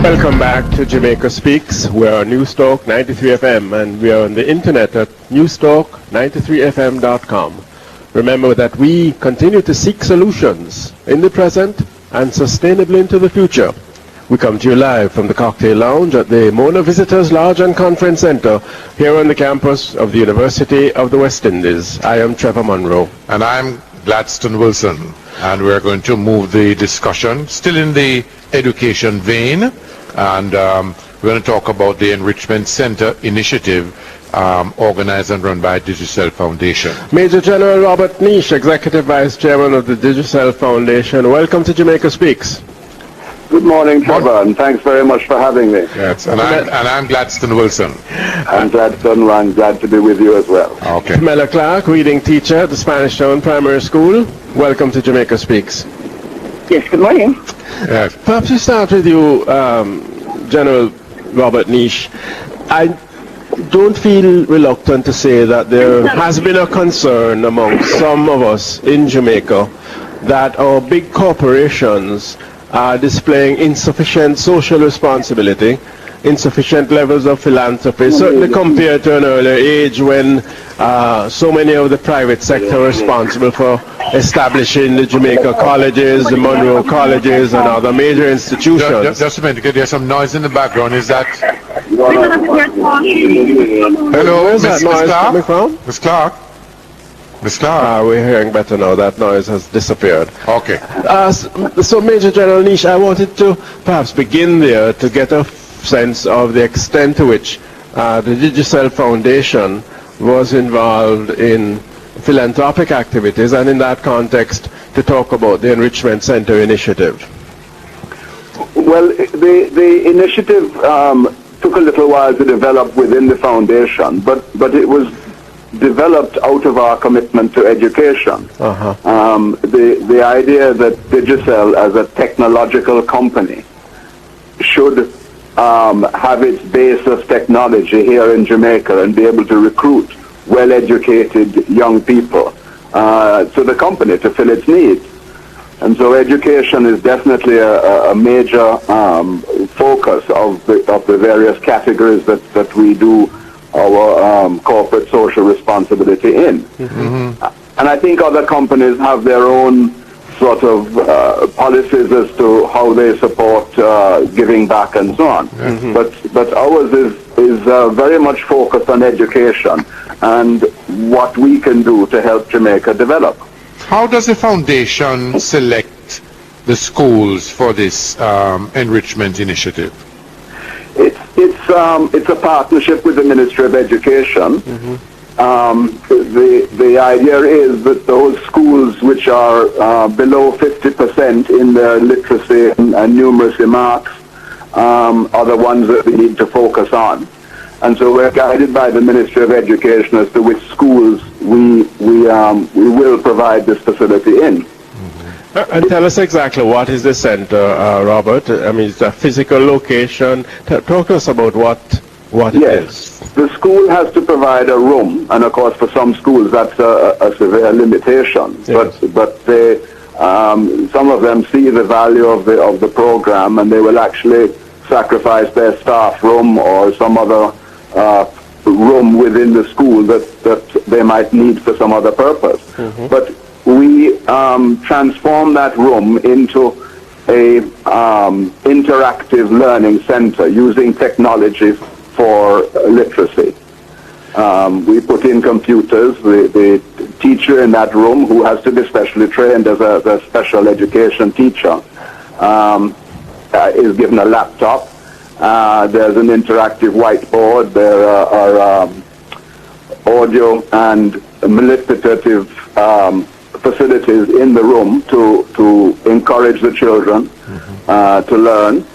Welcome back to Jamaica Speaks. We're on Newstalk 93 FM and we are on the internet at newstalk93fm.com. Remember that we continue to seek solutions in the present and sustainably into the future. We come to you live from the Cocktail Lounge at the Mona Visitors Lodge and Conference Center here on the campus of the University of the West Indies. I am Trevor Monroe. And I'm Gladstone Wilson. And we're going to move the discussion still in the education vein. And we're going to talk about the Enrichment Center initiative organized and run by Digicel Foundation. Major General Robert Neish, Executive Vice Chairman of the Digicel Foundation. Welcome to Jamaica Speaks. Good morning, Trevor, and thanks very much for having me. Yes, and I'm Gladstone Wilson. I'm Gladstone, I'm glad to be with you as well. Okay. Mela Clark, reading teacher at the Spanish Town Primary School. Welcome to Jamaica Speaks. Yes, good morning. Yes. Perhaps we start with you, General Robert Neish. I don't feel reluctant to say that there has been a concern among some of us in Jamaica that our big corporations are displaying insufficient social responsibility, insufficient levels of philanthropy, certainly compared to an earlier age when so many of the private sector are responsible for establishing the Jamaica colleges, the Monroe colleges, and other major institutions. Just a minute, there's some noise in the background. Is that... Hello, where's that noise coming from? Miss Clark? Miss Clark? We're hearing better now. That noise has disappeared. Okay. So Major General Neish, I wanted to perhaps begin there to get a sense of the extent to which the Digicel Foundation was involved in philanthropic activities, and in that context to talk about the Enrichment Center initiative. Well, the initiative took a little while to develop within the foundation, but it was developed out of our commitment to education. The idea that Digicel as a technological company should have its base of technology here in Jamaica and be able to recruit well-educated young people to the company to fill its needs. And so education is definitely a major focus of the various categories that we do our corporate social responsibility in. And I think other companies have their own sort of policies as to how they support giving back and so on. But ours is very much focused on education and what we can do to help Jamaica develop. How does the foundation select the schools for this enrichment initiative? It's a partnership with the Ministry of Education. The idea is that those schools which are below 50% in their literacy and numeracy marks are the ones that we need to focus on. And so we're guided by the Ministry of Education as to which schools we will provide this facility in. And tell us exactly what is the center, Robert. I mean, it's a physical location. Talk to us about what it is. The school has to provide a room, and of course for some schools that's a severe limitation. Yes. But they, some of them see the value of the program, and they will actually sacrifice their staff room or some other room within the school that they might need for some other purpose. But we transform that room into a interactive learning center using technology for literacy. We put in computers. The teacher in that room, who has to be specially trained as a special education teacher, is given a laptop. There's an interactive whiteboard. There are audio and manipulative facilities in the room to encourage the children to learn.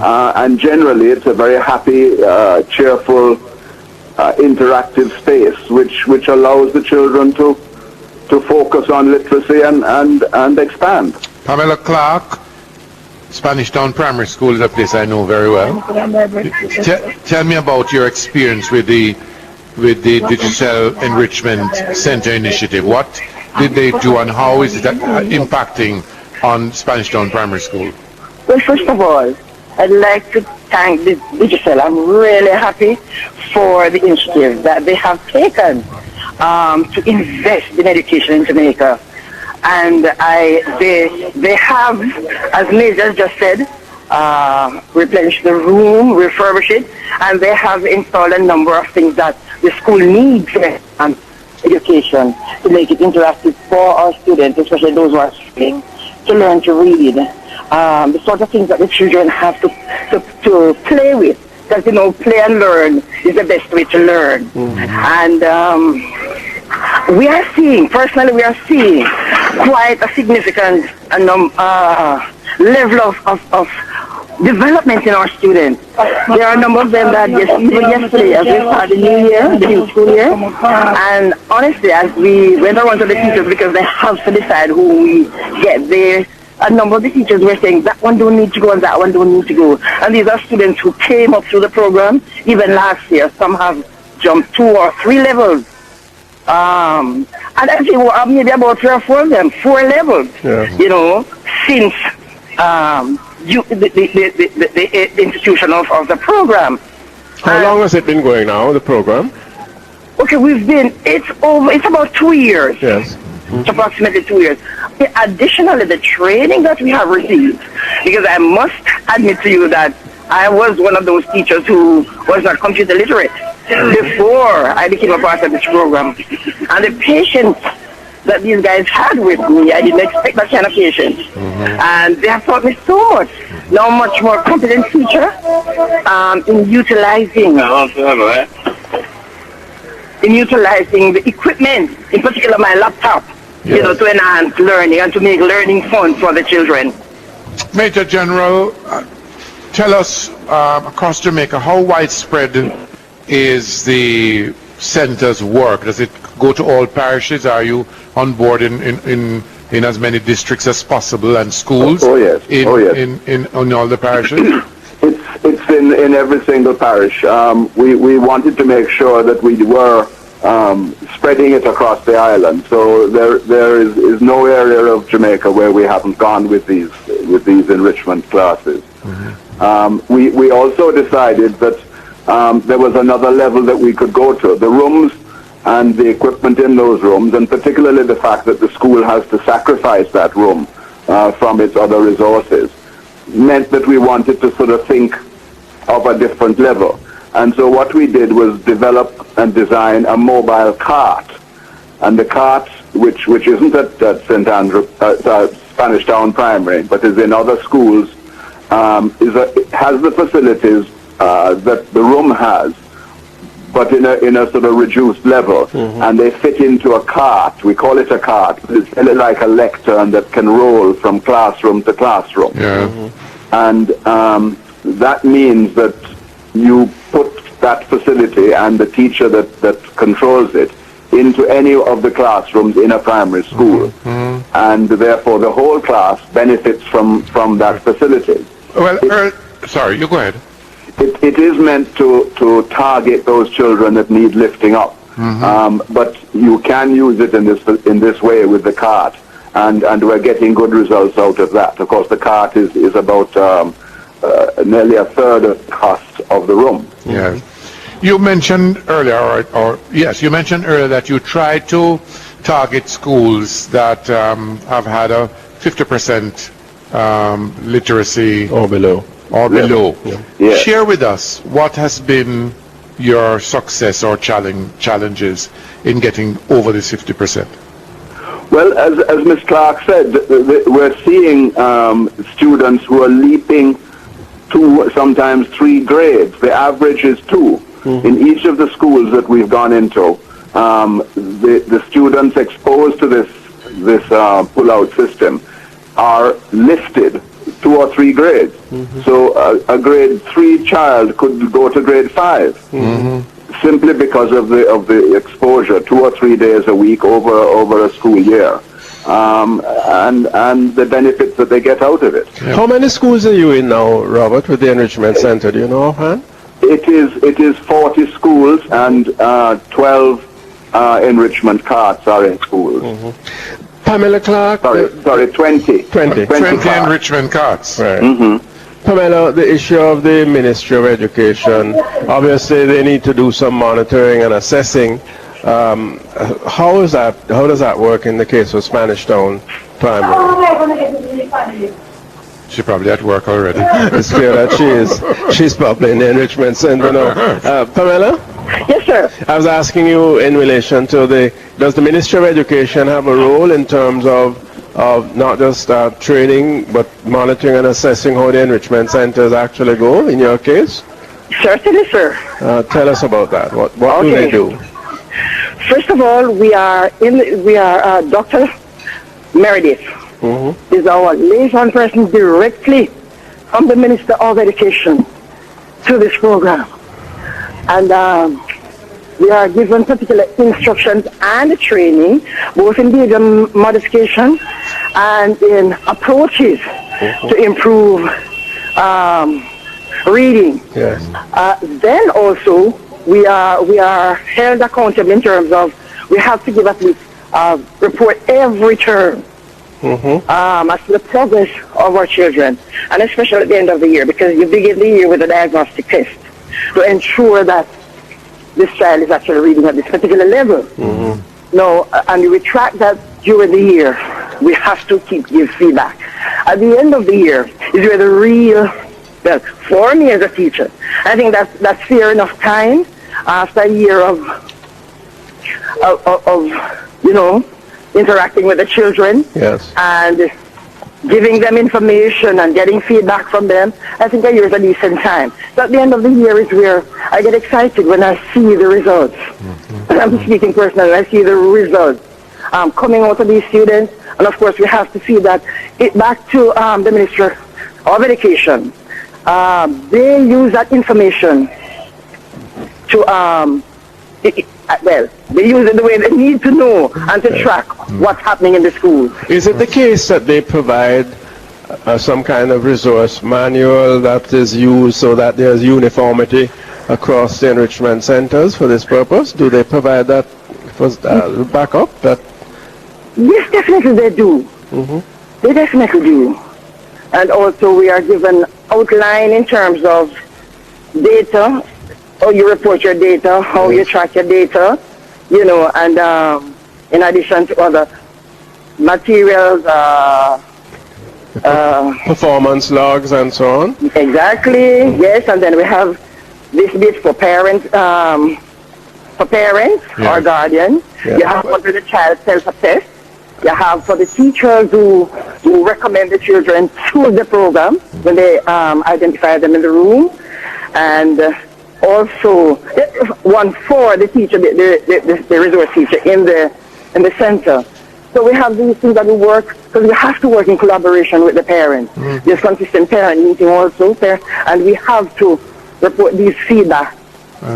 And generally it's a very happy, cheerful, interactive space which allows the children to focus on literacy and expand. Pamela Clark, Spanish Town Primary School is a place I know very well. Tell me about your experience with the Digicel Enrichment Center initiative. What did they do and how is it impacting on Spanish Town Primary School? Well, first of all, I'd like to thank the Digicel. I'm really happy for the initiative that they have taken to invest in education in Jamaica. And they have, as Neish has just said, replenished the room, refurbish it, and they have installed a number of things that the school needs education to make it interactive for our students, especially those who are struggling to learn to read. The sort of things that the children have to play with. Because, you know, play and learn is the best way to learn. And we are seeing quite a significant level of development in our students. There are a number of them that even yesterday, as we started the new school year, and honestly, as we went around to the teachers, because they have to decide who we get there, a number of the teachers were saying that one don't need to go and that one don't need to go. And these are students who came up through the program even last year. Some have jumped 2 or 3 levels. And I think maybe about 3 or 4 of them, 4 levels, you know, since the institution of the program. How long has it been going now, the program? Okay, it's about 2 years. Yes. It's approximately 2 years. Additionally, the training that we have received, because I must admit to you that I was one of those teachers who was not computer literate before I became a part of this program. And the patience that these guys had with me, I didn't expect that kind of patience. And they have taught me so much. Now much more competent teacher in utilizing the equipment, in particular my laptop, you know, to enhance learning and to make learning fun for the children. Major General, tell us across Jamaica, how widespread is the center's work? Does it go to all parishes? Are you on board in as many districts as possible and schools? In all the parishes? It's in every single parish. We wanted to make sure that we were spreading it across the island. So there is no area of Jamaica where we haven't gone with these enrichment classes. We also decided that there was another level that we could go to. The rooms and the equipment in those rooms, and particularly the fact that the school has to sacrifice that room from its other resources, meant that we wanted to sort of think of a different level. And so what we did was develop and design a mobile cart. And the cart, which isn't at St. Andrew, Spanish Town Primary, but is in other schools, has the facilities that the room has, but in a sort of reduced level. And they fit into a cart. We call it a cart. It's like a lectern that can roll from classroom to classroom. And that means that you put that facility and the teacher that controls it into any of the classrooms in a primary school. And therefore the whole class benefits from that facility. Well, sorry, you go ahead. It is meant to target those children that need lifting up. But you can use it in this way with the cart. And we're getting good results out of that. Of course, the cart is about nearly a third of the cost of the room. Yes. You mentioned earlier, you mentioned earlier that you try to target schools that have had a 50% literacy or below. Share with us what has been your success or challenges in getting over this 50%. Well, as Ms. Clark said, we're seeing students who are leaping 2, sometimes 3 grades. The average is 2. In each of the schools that we've gone into, the students exposed to this pull-out system are lifted 2 or 3 grades. So a grade 3 child could go to grade 5 simply because of the exposure 2 or 3 days a week over a school year, and the benefits that they get out of it. How many schools are you in now, Robert, with the enrichment center? Do you know offhand? It is 40 schools and 12 enrichment carts are in schools. Pamela Clark? Sorry, 20. 20 enrichment carts. Right. Pamela, the issue of the Ministry of Education, obviously they need to do some monitoring and assessing. How does that work in the case of Spanish Town Primary? She's probably at work already. It's clear that she's probably in the enrichment center now. Pamela? Yes, sir. I was asking you in relation to does the Ministry of Education have a role in terms of not just training, but monitoring and assessing how the enrichment centers actually go in your case? Certainly, sir. Tell us about that. What do they do? First of all, we are Dr. Meredith is our liaison person directly from the Minister of Education to this program. And we are given particular instructions and training, both in data modification and in approaches to improve reading. Yes. Then also, we are held accountable in terms of we have to give at least report every term as to the progress of our children, and especially at the end of the year, because you begin the year with a diagnostic test to ensure that this child is actually reading at this particular level. No, and we track that during the year. We have to give feedback. At the end of the year is where the real, well, for me as a teacher, I think that's fair enough time after a year of interacting with the children. Yes. And giving them information and getting feedback from them. I think a year is a decent time. So at the end of the year is where I get excited when I see the results. I'm speaking personally, I see the results coming out of these students. And of course, we have to feed that back to the Ministry of Education. They use that information to, they use it the way they need to know and to track what's happening in the schools. Is it the case that they provide some kind of resource manual that is used so that there's uniformity across the enrichment centers for this purpose? Do they provide that for backup? Yes, definitely they do. They definitely do. And also we are given outline in terms of data, how you report your data, how you track your data, and in addition to other materials, performance logs and so on? Exactly, yes, and then we have this bit for parents or guardians. Yeah. You have one for the child self-assess. You have for the teachers who recommend the children to the program when they identify them in the room. And also one for the teacher, the resource teacher in the center. So we have these things that we work, because we have to work in collaboration with the parents. There's consistent parent meeting also there, and we have to report these feedback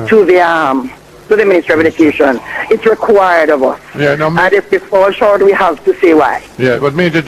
to the Ministry of Education. It's required of us. Yeah, no, and if we fall short, we have to say why. Yeah, but Major